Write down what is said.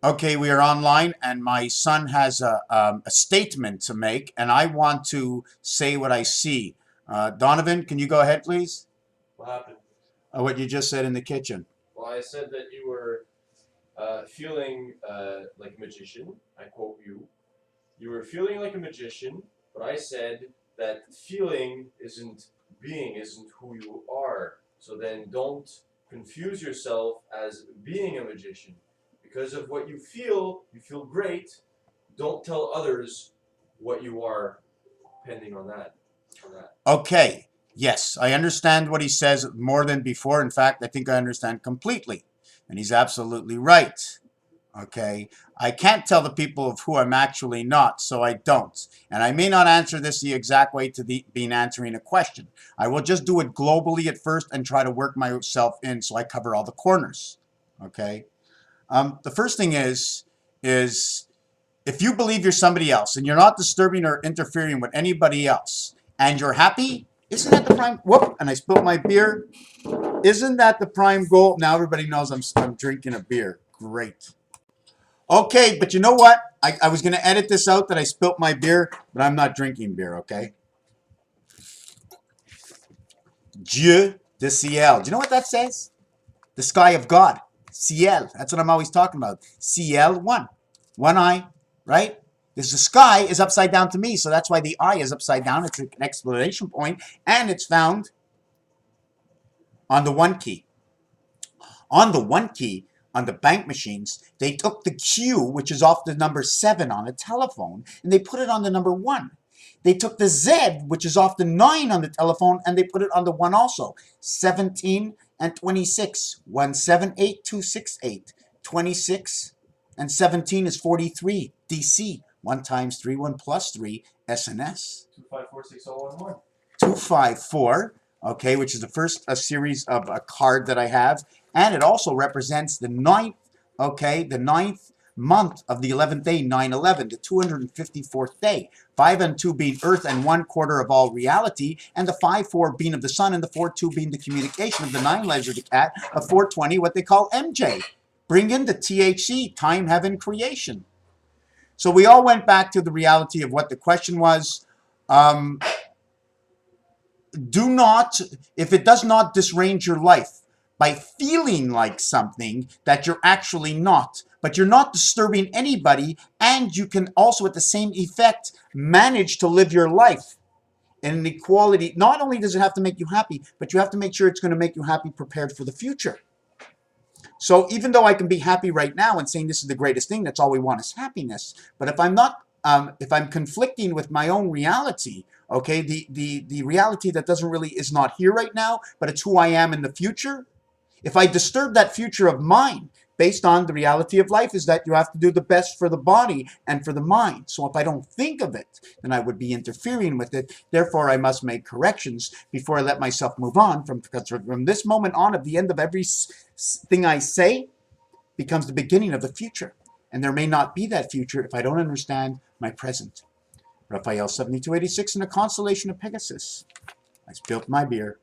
Okay, we are online, and my son has a statement to make, and I want to say what I see. Donovan, can you go ahead, please? What happened? What you just said in the kitchen. Well, I said that you were feeling like a magician. I quote you. You were feeling like a magician, but I said that feeling isn't being, isn't who you are. So then don't confuse yourself as being a magician. Because of what you feel great. Don't tell others what you are pending on that. On that. Okay, yes, I understand what he says more than before. In fact, I think I understand completely, and he's absolutely right. Okay, I can't tell the people of who I'm actually not, so I don't. And I may not answer this the exact way to being answering a question. I will just do it globally at first and try to work myself in so I cover all the corners. Okay. The first thing is if you believe you're somebody else and you're not disturbing or interfering with anybody else and you're happy, isn't that the prime? Whoop! And I spilled my beer. Isn't that the prime goal? Now everybody knows I'm drinking a beer. Great. Okay, but you know what? I was going to edit this out that I spilt my beer, but I'm not drinking beer, okay? Dieu de ciel. Do you know what that says? The sky of God. Ciel. That's what I'm always talking about. Ciel, one. One eye, right? Because the sky is upside down to me, so that's why the eye is upside down. It's an exclamation point, and it's found on the one key. On the one key, on the bank machines, they took the Q, which is off the number 7 on a telephone, and they put it on the number 1. They took the Z, which is off the 9 on the telephone, and they put it on the 1 also. 17 and 26. 178268. 26 and 17 is 43. DC. 1 times 3, 1 plus 3. SNS. 2546011. 254, okay, which is the first series of a card that I have. And it also represents the ninth, okay, the ninth month of the 11th day, 9/11, the 254th day. 5 and 2 being earth and 1/4 of all reality, and the 5-4 being of the sun, and the 4-2 being the communication of the 9 legs of the cat, of 420, what they call MJ. Bring in the THC, time, heaven, creation. So we all went back to the reality of what the question was. Um, do not, if it does not disarrange your life by feeling like something that you're actually not, but you're not disturbing anybody, and you can also at the same effect manage to live your life in an equality. Not only does it have to make you happy, but you have to make sure it's going to make you happy, prepared for the future. So even though I can be happy right now and saying this is the greatest thing, that's all we want is happiness. But if I'm not, if I'm conflicting with my own reality, okay, the reality that doesn't really is not here right now, but it's who I am in the future. If I disturb that future of mine, based on the reality of life is that you have to do the best for the body and for the mind. So if I don't think of it, then I would be interfering with it. Therefore, I must make corrections before I let myself move on. Because from this moment on, at the end of every thing I say, becomes the beginning of the future. And there may not be that future if I don't understand my present. Raphael 7286 in the constellation of Pegasus. I spilled my beer.